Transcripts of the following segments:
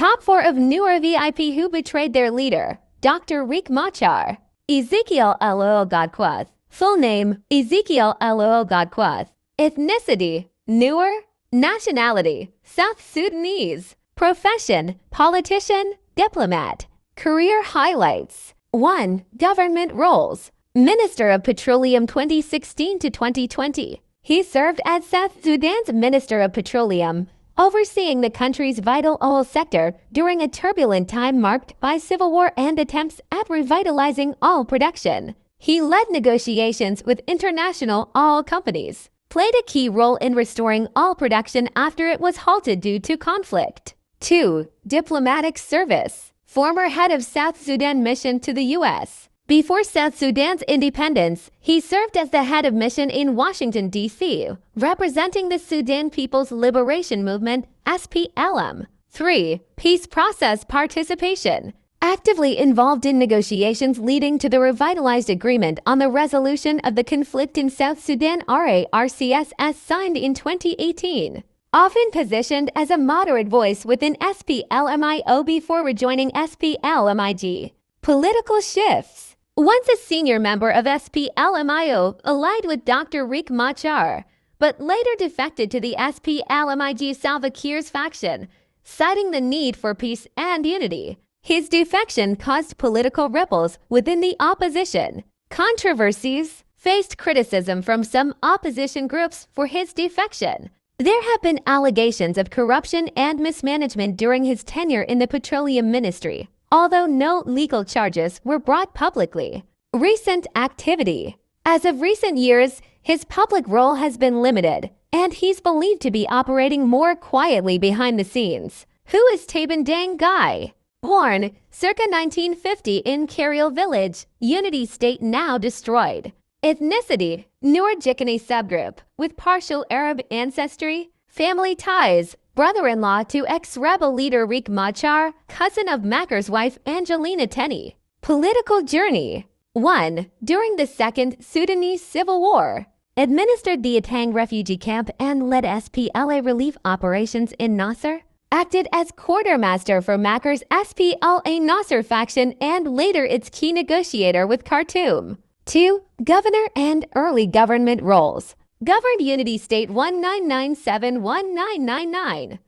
Top 4 of Nuer VIP who betrayed their leader, Dr. Riek Machar. Ezekiel Lol Gatkuoth. Full name, Ezekiel Lol Gatkuoth. Ethnicity, Nuer. Nationality, South Sudanese. Profession, politician, diplomat. Career highlights. 1. Government roles. Minister of Petroleum 2016 to 2020. He served as South Sudan's Minister of Petroleum, overseeing the country's vital oil sector during a turbulent time marked by civil war and attempts at revitalizing oil production. He led negotiations with international oil companies, played a key role in restoring oil production after it was halted due to conflict. 2. Diplomatic service. Former head of South Sudan mission to the U.S. Before South Sudan's independence, he served as the head of mission in Washington, D.C., representing the Sudan People's Liberation Movement, SPLM. 3. Peace process participation. Actively involved in negotiations leading to the revitalized agreement on the resolution of the conflict in South Sudan RARCSS signed in 2018. Often positioned as a moderate voice within SPLMIO before rejoining SPLMIG. Political shifts. Once a senior member of SPLMIO, allied with Dr. Riek Machar, but later defected to the SPLMIG Salva Kiir's faction, citing the need for peace and unity. His defection caused political ripples within the opposition. Controversies. Faced criticism from some opposition groups for his defection. There have been allegations of corruption and mismanagement during his tenure in the Petroleum Ministry, although no legal charges were brought publicly. Recent activity. As of recent years, his public role has been limited, and he's believed to be operating more quietly behind the scenes. Who is Taban Deng Gai? Born circa 1950 in Kariel Village, Unity State now destroyed. Ethnicity, Nuer Jikini subgroup, with partial Arab ancestry. Family ties, brother-in-law to ex-rebel leader Riek Machar, cousin of Makar's wife Angelina Teny. Political journey. 1. During the Second Sudanese Civil War, administered the Atang refugee camp and led SPLA relief operations in Nasser. Acted as quartermaster for Makar's SPLA Nasser faction and later its key negotiator with Khartoum. 2. Governor and early government roles. Governed Unity State 1997-1999.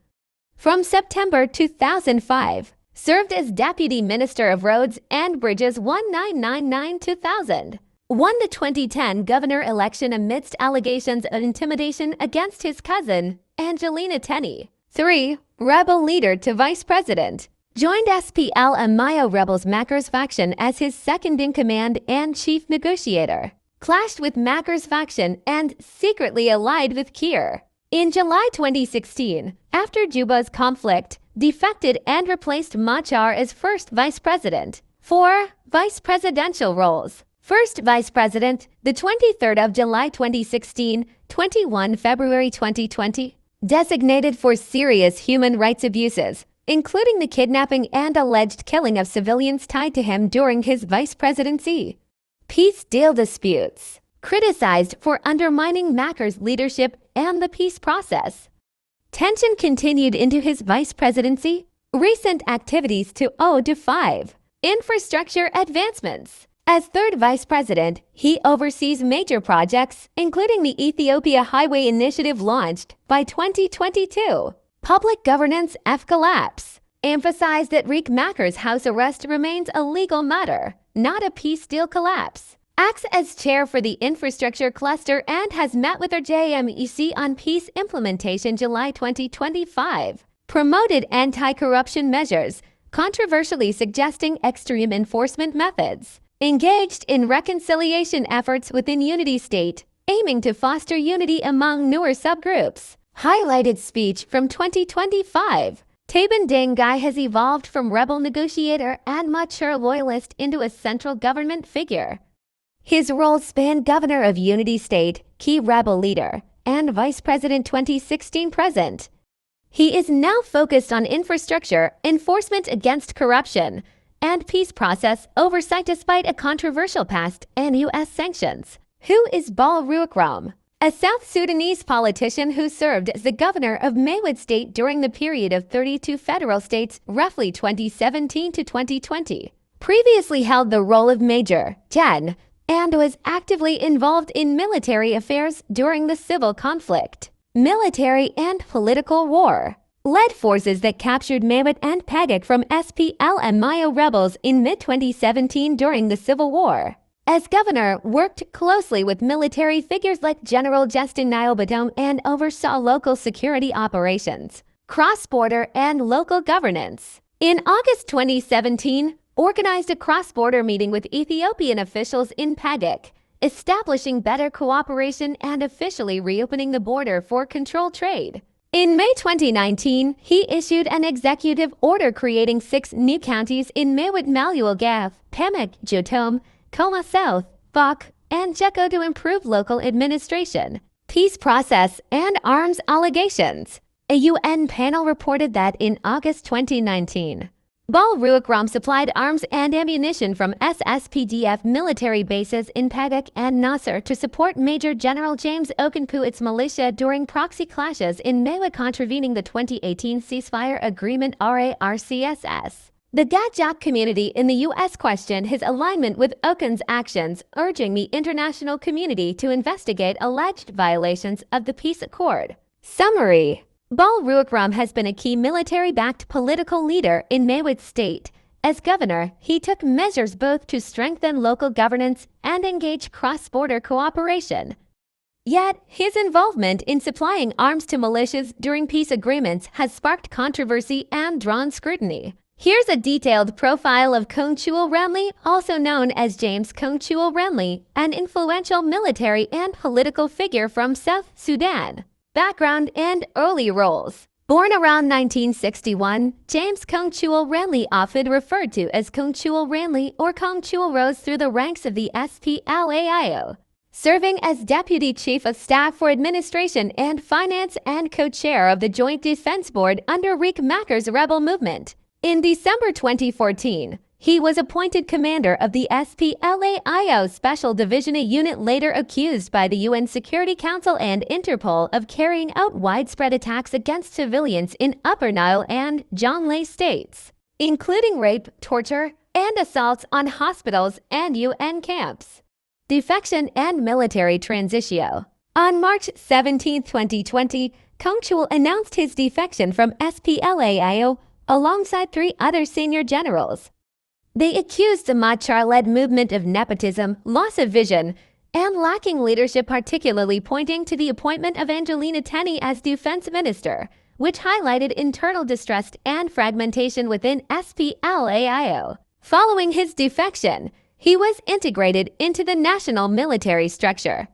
From September 2005, served as Deputy Minister of Roads and Bridges 1999-2000. Won the 2010 governor election amidst allegations of intimidation against his cousin, Angelina Teny. 3. Rebel leader to vice president. Joined SPLMIO rebels Makar's faction as his second-in-command and chief negotiator. Clashed with Makar's faction and secretly allied with Kiir. In July 2016, after Juba's conflict, defected and replaced Machar as first vice president. 4. Vice presidential roles. First vice president, the 23rd of July 2016, 21 February 2020. Designated for serious human rights abuses, including the kidnapping and alleged killing of civilians tied to him during his vice presidency. Peace deal disputes. Criticized for undermining Makar's leadership and the peace process. Tension continued into his vice presidency. Recent activities to 5. Infrastructure advancements. As third vice president, he oversees major projects, including the Ethiopia Highway Initiative launched by 2022. Public governance collapse. Emphasized that Riek Makar's house arrest remains a legal matter, not a peace deal collapse. Acts as chair for the infrastructure cluster and has met with our JMEC on peace implementation July 2025. Promoted anti-corruption measures, controversially suggesting extreme enforcement methods. Engaged in reconciliation efforts within Unity State, aiming to foster unity among Nuer subgroups. Highlighted speech from 2025. Taban Deng Gai has evolved from rebel negotiator and mature loyalist into a central government figure. His roles span governor of Unity State, key rebel leader, and vice president 2016-present. He is now focused on infrastructure, enforcement against corruption, and peace process oversight despite a controversial past and U.S. sanctions. Who is Bol Ruach Rom? a South Sudanese politician who served as the governor of Maywood State during the period of 32 federal states, roughly 2017 to 2020. Previously held the role of Major Gen and was actively involved in military affairs during the civil conflict, military and political war. Led forces that captured Maywood and Pagak from SPLM-IO rebels in mid-2017 during the Civil War. As governor, worked closely with military figures like General Justin Niobadom and oversaw local security operations, cross-border and local governance. In August 2017, organized a cross-border meeting with Ethiopian officials in Pagak, establishing better cooperation and officially reopening the border for controlled trade. In May 2019, he issued an executive order creating 6 new counties in Maywood Malulgaf, Pamak, Jotom, Koma South, Bok, and Jekko to improve local administration, peace process, and arms allegations. A UN panel reported that in August 2019, Bol Ruach Rom supplied arms and ammunition from SSPDF military bases in Pagak and Nasser to support Major General James Okunpuit's militia during proxy clashes in Maywood, contravening the 2018 ceasefire agreement RARCSS. The Gajak community in the U.S. questioned his alignment with Okun's actions, urging the international community to investigate alleged violations of the peace accord. Summary: Bol Ruach Rom has been a key military-backed political leader in Maywood State. As governor, he took measures both to strengthen local governance and engage cross-border cooperation. Yet, his involvement in supplying arms to militias during peace agreements has sparked controversy and drawn scrutiny. Here's a detailed profile of Chuol Renly, also known as James Chuol Renly, an influential military and political figure from South Sudan. Background and early roles. Born around 1961, James Chuol Renly, often referred to as Chuol Renly or Chuol, rose through the ranks of the SPLAIO, serving as Deputy Chief of Staff for Administration and Finance and co-chair of the Joint Defense Board under Riek Macker's rebel movement. In December 2014, he was appointed commander of the SPLAIO Special Division, a unit later accused by the UN Security Council and Interpol of carrying out widespread attacks against civilians in Upper Nile and Jonglei states, including rape, torture, and assaults on hospitals and UN camps. Defection and military transitio. On March 17, 2020, Chuol announced his defection from SPLAIO alongside 3 other senior generals. They accused the Machar-led movement of nepotism, loss of vision, and lacking leadership, particularly pointing to the appointment of Angelina Teny as defense minister, which highlighted internal distrust and fragmentation within SPLAIO. Following his defection, he was integrated into the national military structure.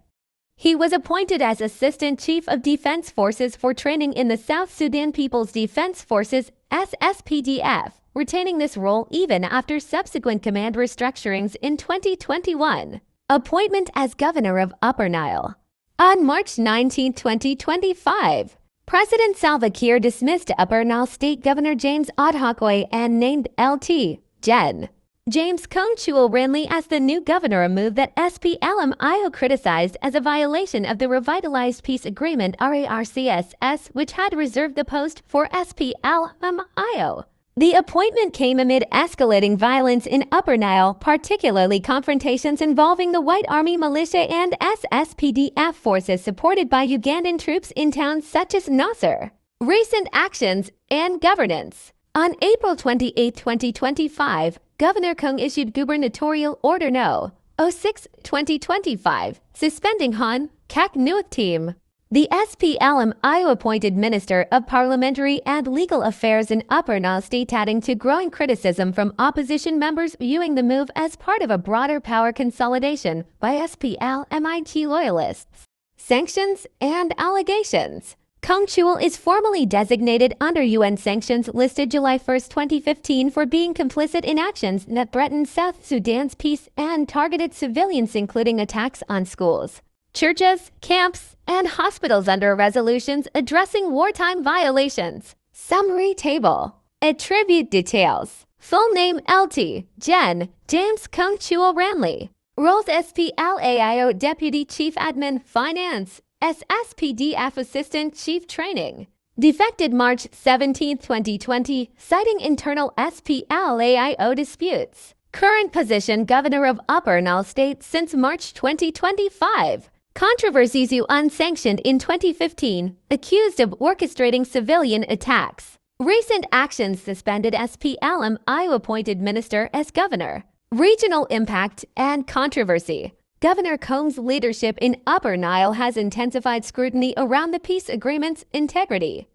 He was appointed as Assistant Chief of Defense Forces for training in the South Sudan People's Defense Forces (SSPDF), retaining this role even after subsequent command restructurings in 2021. Appointment as Governor of Upper Nile. On March 19, 2025, President Salva Kiir dismissed Upper Nile State Governor James Adhokoy and named Lt. Gen. James Chuol Renly as the new governor, a move that SPLM-IO criticized as a violation of the revitalized peace agreement RARCSS, which had reserved the post for SPLM-IO. The appointment came amid escalating violence in Upper Nile, particularly confrontations involving the White Army militia and SSPDF forces supported by Ugandan troops in towns such as Nasser. Recent actions and governance. On April 28, 2025, Governor Koang issued Gubernatorial Order No. 06/2025, suspending Han Kak Nuoth team. The SPLM-IO appointed Minister of Parliamentary and Legal Affairs in Upper Nile State, adding to growing criticism from opposition members viewing the move as part of a broader power consolidation by SPLM-IT loyalists. Sanctions and allegations. Chuol is formally designated under UN sanctions, listed July 1, 2015, for being complicit in actions that threatened South Sudan's peace and targeted civilians, including attacks on schools, churches, camps, and hospitals under resolutions addressing wartime violations. Summary table. Attribute details. Full name: Lt. Gen. James Chuol Renly. Roles: SPLAIO Deputy Chief Admin, Finance, as SPDF Assistant Chief Training. Defected March 17, 2020, citing internal SPLAIO disputes. Current position Governor of Upper Nile State since March 2025. Controversies you unsanctioned in 2015, accused of orchestrating civilian attacks. Recent actions suspended SPLM-IO appointed minister as governor. Regional impact and controversy. Governor Koang's leadership in Upper Nile has intensified scrutiny around the peace agreement's integrity.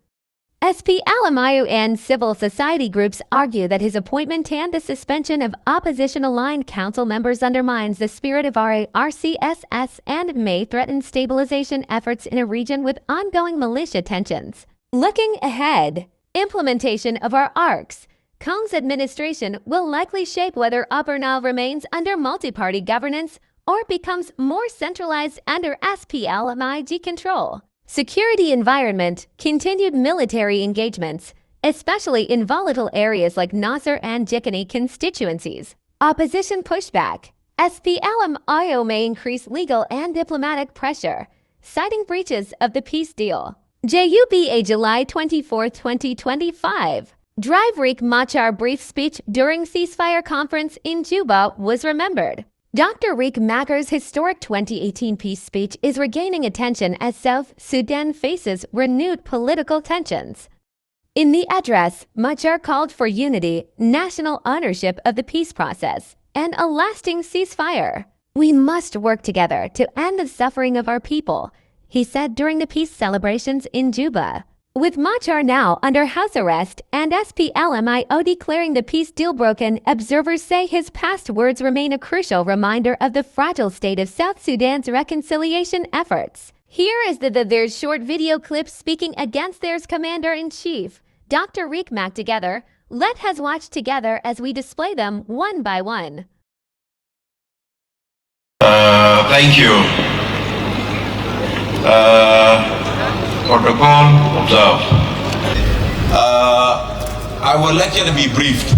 SPLM-IO and civil society groups argue that his appointment and the suspension of opposition-aligned council members undermines the spirit of RCSS and may threaten stabilization efforts in a region with ongoing militia tensions. Looking ahead, implementation of our ARCs. Koang's administration will likely shape whether Upper Nile remains under multi-party governance or becomes more centralized under SPLM-IG control. Security environment, continued military engagements, especially in volatile areas like Nasser and Jikini constituencies. Opposition pushback. SPLM-IO may increase legal and diplomatic pressure, citing breaches of the peace deal. JUBA July 24, 2025. Drive Riek Machar brief speech during ceasefire conference in Juba was remembered. Dr. Riek Machar's historic 2018 peace speech is regaining attention as South Sudan faces renewed political tensions. In the address, Machar called for unity, national ownership of the peace process, and a lasting ceasefire. We must work together to end the suffering of our people, he said during the peace celebrations in Juba. With Machar now under house arrest and SPLM-IO declaring the peace deal broken, observers say his past words remain a crucial reminder of the fragile state of South Sudan's reconciliation efforts. Here is their short video clip speaking against their commander-in-chief, Dr. Riek Machar. Together, let us watch together as we display them one by one. Thank you. Protocol observed. I would like you to be briefed.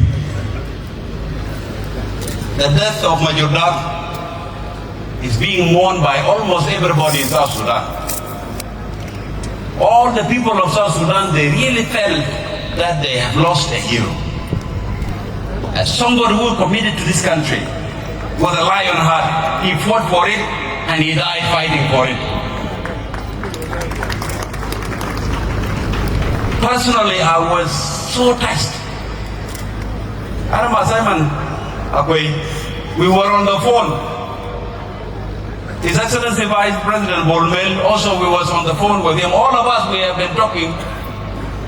The death of Major Dak is being mourned by almost everybody in South Sudan. All the people of South Sudan, they really felt that they have lost a hero. As somebody who committed to this country with a lion heart, he fought for it and he died fighting for it. Personally, I was so touched. Adam Simon, we were on the phone. His Excellency Vice President Bol also we was on the phone with him. All of us, we have been talking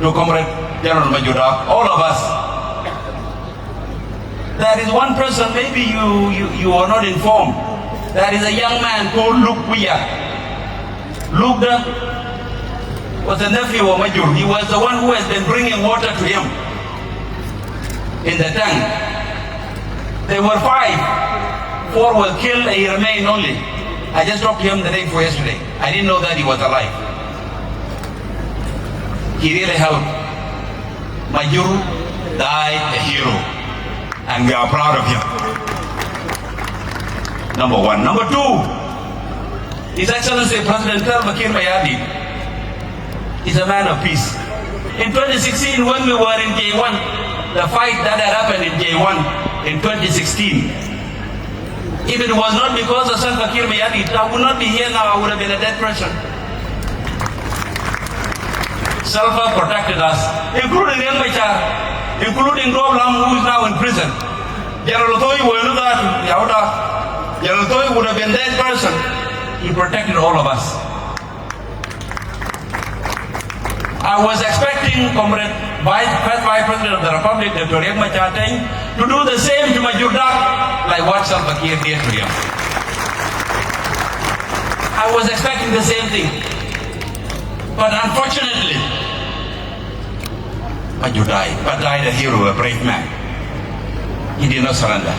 to Comrade General Major Dak, all of us. There is one person, maybe you are not informed. There is a young man called Luke Wiya. Luke was a nephew of Major. He was the one who has been bringing water to him in the tank. There were 5. 4 were killed and he remained only. I just talked to him the day before yesterday. I didn't know that he was alive. He really helped. Major died a hero and we are proud of him. Number 1. Number 2, His Excellency President Salva Kiir Mayardit is a man of peace. In 2016, when we were in J1, the fight that had happened in J1 in 2016, if it was not because of Salva Kiir Mayardit, I would not be here now, I would have been a dead person. Salva protected us, including Riek Machar, including Rob Lam, who is now in prison. General Toy would have been a dead person. He protected all of us. I was expecting Comrade First Vice President of the Republic, Dr. Riek Machar, to do the same to Major Dak, like what Salva Kiir did to him. I was expecting the same thing. But unfortunately, Major died a hero, a brave man. He did not surrender.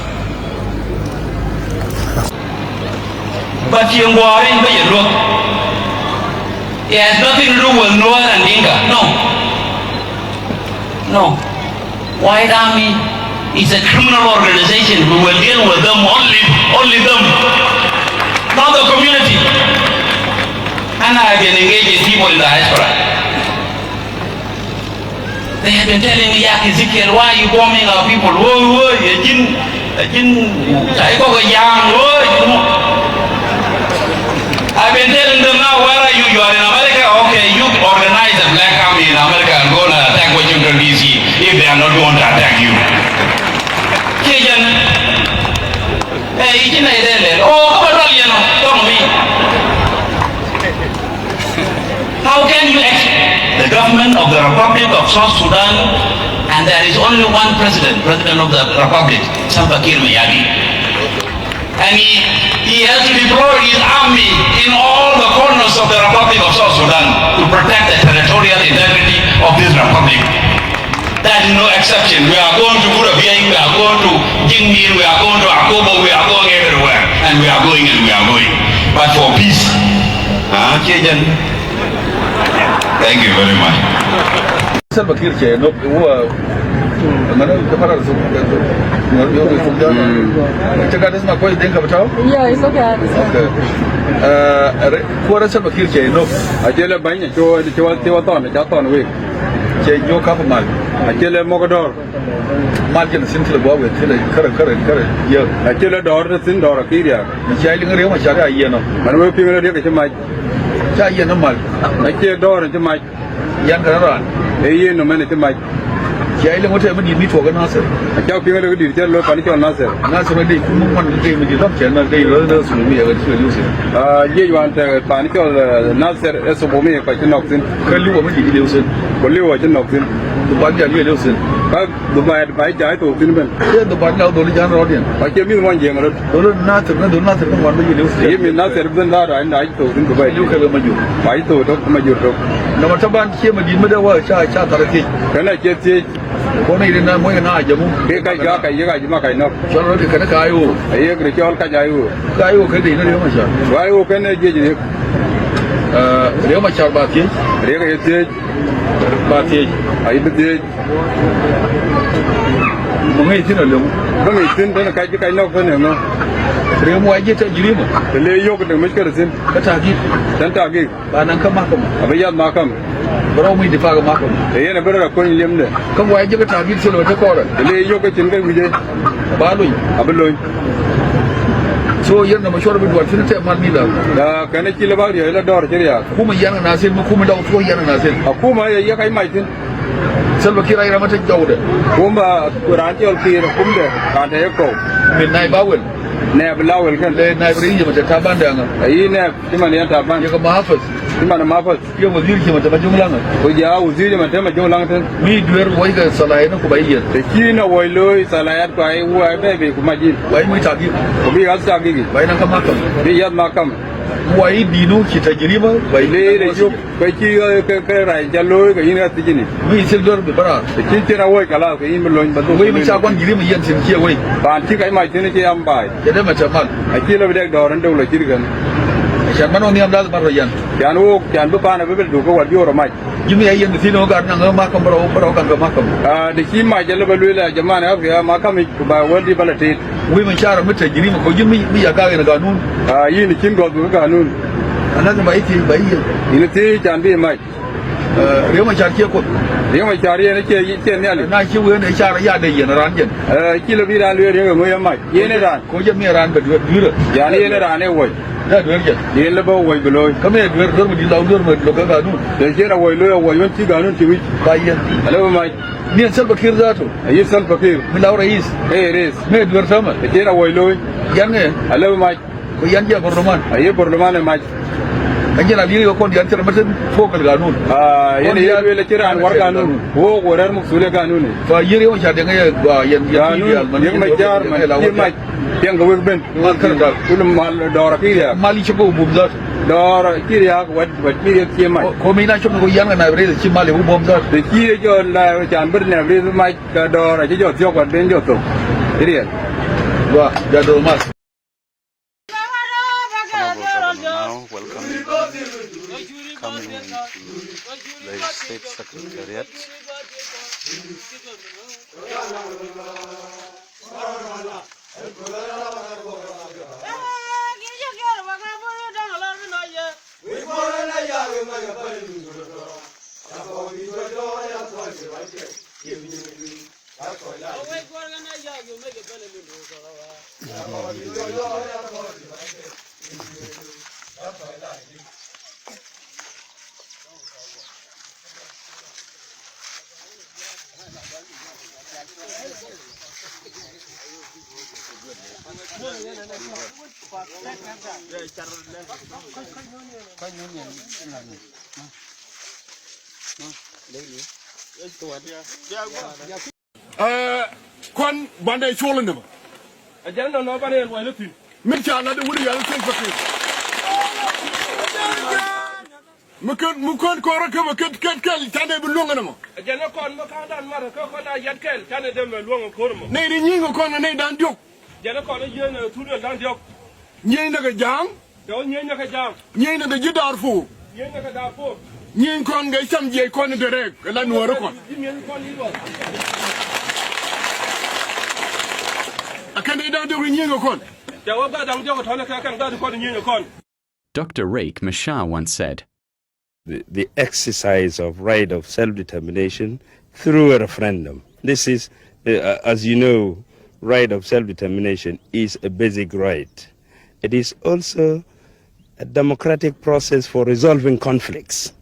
But it has nothing to do with Nuer and Dinka. No. White Army is a criminal organization. We will deal with them, only them, not the community. and I have been engaging people in the diaspora. They have been telling me, Ezekiel, why are you bombing our people? I've been telling them now, where are you? You are in America? Okay, you organize a black army in America and go and attack Washington DC if they are not going to attack you. How can you expect the government of the Republic of South Sudan, and there is only one president of the Republic, Salva Kiir Mayadi, and he has deployed his army in all the corners of the Republic of South Sudan to protect the territorial integrity of this republic. That is no exception. We are going to Burabiang, we are going to Jingmir, we are going to Akobo, we are going everywhere, and we are going. But for peace, thank you very much. Salva Kiir che no mana kafara su yo su da check out this my question think about yeah it's okay ko Salva Kiir che no ajele banya cho ton ja ton we che yo ka fa mal ajele mogador mal ken sin tele bo we tele kare yo ajele dor sin dor kiria che linga re ma cha ga yeno man we pinga re ka che mai cha yeno mal ajele dor che mai yan ka ran yeno men che mai ya ile mota mun yimi to ga nasir a kyau fi ga di tar lo fani kyau nasir dai kun mun dai mu da ke nan dai ro da su mu ya ga su yusi ye yuan ta fani kyau nasir eso bo me ka kin noksin kalli wa mun di yusi kalli wa kin noksin to ba ja ye yusi ba do ba ja to tin ben ye do ba na do li jan ro din ba ke mi mon je ngaro do nasir na kan wan ba ye yusi ye mi nasir ben da da inda to tin ko ba yu ka ma ju ba to ma ju to na mata ban ke ma di mu da wa cha tarake kana ke ce ko ne idan na moya na ajamu kai ja kai ya ji maka ina shoro da kana kayo ayi ga kyol ka jayo kai dai na rewa sha wayo kai ne je je rewa sha ba ke rewa ya ce ba ke ayi da je mun yi tin lo mun yi tin da kai kai na ko ne no rewa mu aje ta jiri mu le yo da mushkar sin ka tagi dan tagi ba nan kan maka abayyan maka baro mu difa ga mako yana bara ko ni lemne kan waye jiga tabir solo ta kora le lokacin ga muje baloi abuloi so yana mashwar bi duwa tun ta mal mila da kana kila ba ya la dawar jiriya kuma yana nasir mu kuma da ko yana nasir kuma ya kai mai tin Salva Kiir ai ramata jawda kuma qur'ani ol kir kumda ka ta yako min nai bawel ne ablawel kan le nai brinje mata taban da nga ai ne kiman ya taban ya ga mahafaz kiman mahafaz ya wazir ke mata majumlan ko ya wazir mata majumlan tan mi duwer wai ga salaya na ku bayyan da kina wailoi salayat ko ai wa bebe kuma ji wai mu tagi ko bi ga tagi wai nan kama kam bi yad makam wai dinu ki tajriba wai le da yo kai ki ka rai jallo ga ina tijini mi sildor bi bara kin tira wai kala ko yin lon ba wai mi cha kwan giri mi yan tin ke wai ba ti kai mai tin ke am bai ke da mata mal akila bi da doran dawla kirgan shan mano ni am da bar yan kan bu pa na bi du ko wadi oro mai jimi ayyan tino ga nan ma kan baro kan ga makam da ki ma jalla balula jama'a na ga makam ba wadi balate wai mun share mata giri ko jimi bi ya ga ga nun yi ni kin go ga nun anan ba ite ba yi ni te jan bi mai rewa ma share ko rewa ma share ne ke yi ce ne ali na ki wai ne share ya da yana ran jen kilo bi ran le ga mo yan mai yene ran ko jimi ran ba dura ya ne yene ran ne wai da duwar ke ne la ba wai beloy kame duwar dur mu dilaw dur mu lo ga nun da jera wai lo wai yon ci ga nun ci wi bayan alawa mai ni Salva Kiir zato ayi Salva Kiir milaw rais rais me duwar sama da jera wai lo yan ne alawa mai ko yan ja bordoman ayi bordoman mai kan jira biyo ko yan tira matan fokal ga nun yana ya wele kira an war ga nun wo gorar mu sule ga nun fa yire wa sha da ga yan yan mai jar mai yang ga wek ben kan da kullum mal dora kiriya mali ci ko bum zat dora kiriya wat kiriya ci mai ko mi na ci ko yan na bre ci mali bum zat de kiriya jo la chan ber na bre mai ka dora ci jo tyo ko den jo to kiriya wa da do mas coming the state secretariat. We Kon bande Chuol ndem. Ajana no bane wa lutin. Mincha la de wuri ya lutin fakir. Mukon ko raka makat kel tane bu longa namo. Ajana kon maka dan mara ko na yat kel tane dem longa ko mo. Ne ri nyingo kon ne dan diok. Jana kon yena tudo dan diok. Nyeng daga jang. Do nyeng daga jang. Nyeng daga jidar fu. Nyeng daga dar fu. Nyeng kon ngay sam je kon de rek la Nuer kon. Nyeng kon yi do. Dr. Riek Machar once said, the exercise of right of self-determination through a referendum. This is, as you know, right of self-determination is a basic right. It is also a democratic process for resolving conflicts.